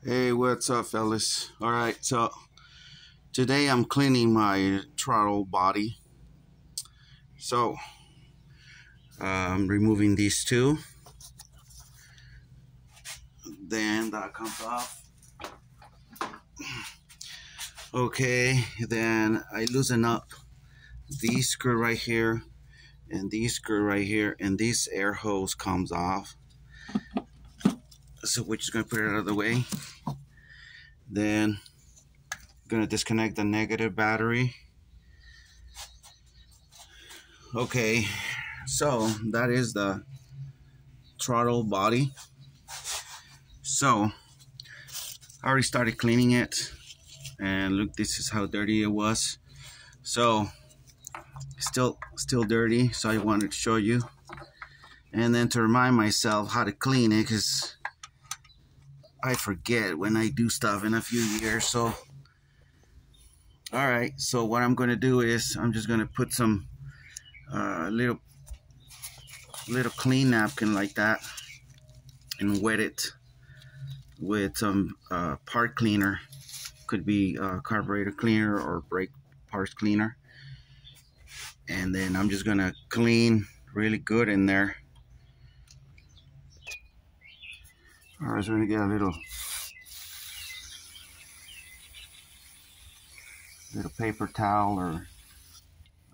Hey, what's up, fellas? All right, so today I'm cleaning my throttle body. So I'm removing these two. Then that comes off. Okay, then I loosen up these screw right here and these screw right here, and this air hose comes off. So we're just gonna put it out of the way. Then gonna disconnect the negative battery. Okay, so that is the throttle body. So I already started cleaning it, and look, this is how dirty it was. So still dirty, so I wanted to show you, and then to remind myself how to clean it, because I forget when I do stuff in a few years. So all right, so what I'm going to do is I'm just going to put some little clean napkin like that and wet it with some part cleaner. Could be carburetor cleaner or brake parts cleaner, and then I'm just gonna clean really good in there. All right, so we're gonna get a little paper towel, or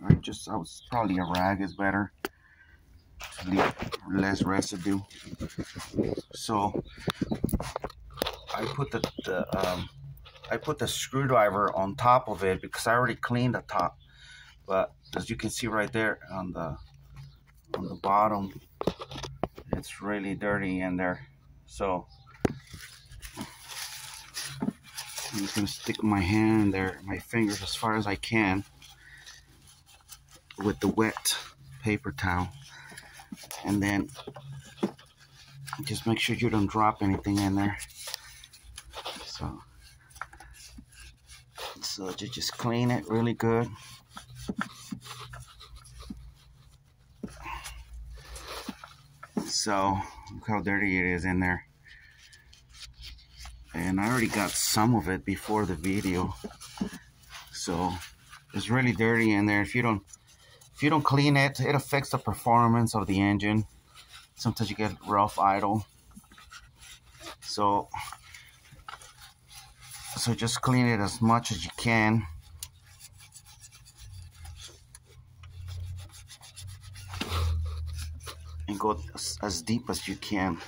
I was probably a rag is better to leave less residue. So I put the screwdriver on top of it because I already cleaned the top, but as you can see right there on the bottom, it's really dirty in there. So I'm just gonna stick my hand there, my fingers as far as I can with the wet paper towel, and then just make sure you don't drop anything in there. So just clean it really good. So look how dirty it is in there, and I already got some of it before the video. So it's really dirty in there. If you don't clean it, it affects the performance of the engine. Sometimes you get rough idle. So just clean it as much as you can. And go as deep as you can.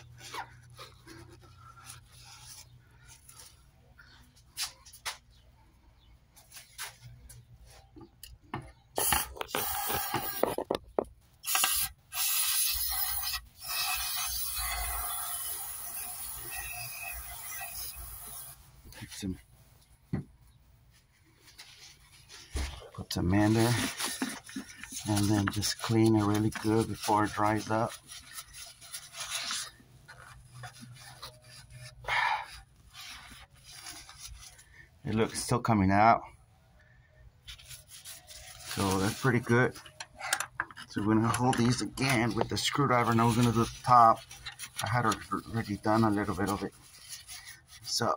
Put some in there, and then just clean it really good before it dries up. It looks still coming out, so that's pretty good. So we're gonna hold these again with the screwdriver. Now we're gonna do the top. I had already done a little bit of it. So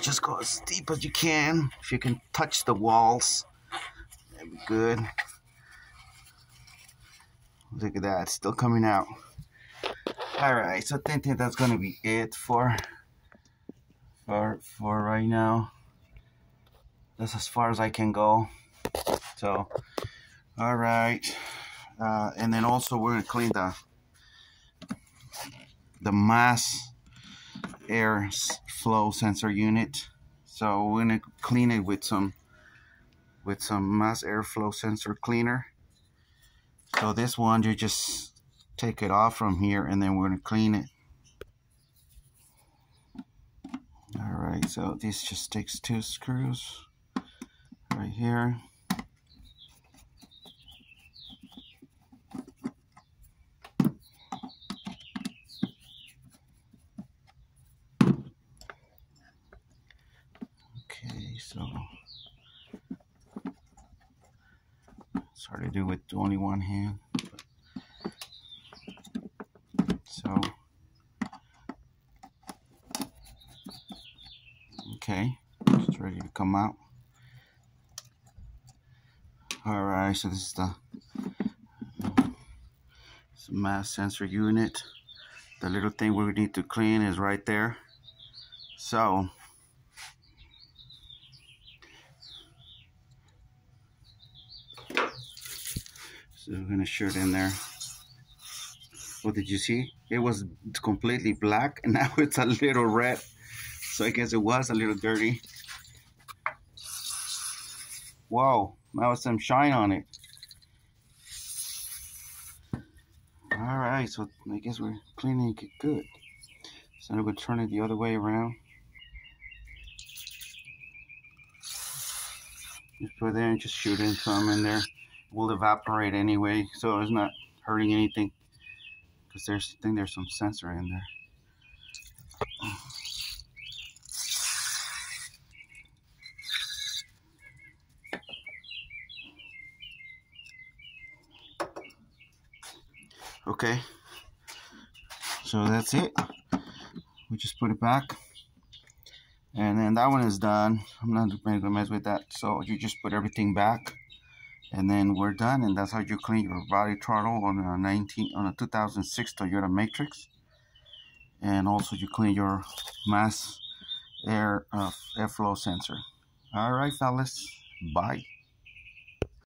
just go as deep as you can. If you can touch the walls, that'd be good. Look at that, it's still coming out. All right, so I think that's gonna be it for right now. That's as far as I can go. So all right, and then also we're gonna clean the mass air flow sensor unit. So we're gonna clean it with some mass airflow sensor cleaner. So this one, you just take it off from here, and then we're gonna clean it. All right, so this just takes 2 screws right here. So it's hard to do with only one hand. come out. All right, so this is the mass sensor unit. The little thing we need to clean is right there. So we're gonna shoot in there. What did you see? It was completely black and now it's a little red. So I guess it was a little dirty. Whoa, now it's some shine on it. All right, so I guess we're cleaning it good. So I'm gonna turn it the other way around. Just put it there and just shoot in some in there. It will evaporate anyway, so it's not hurting anything. Because I think there's some sensor in there. Okay, so that's it. We just put it back, and then that one is done. I'm not going to mess with that. So you just put everything back, and then we're done. And that's how you clean your body throttle on a 2006 Toyota Matrix. And also you clean your mass airflow sensor. All right, fellas, bye.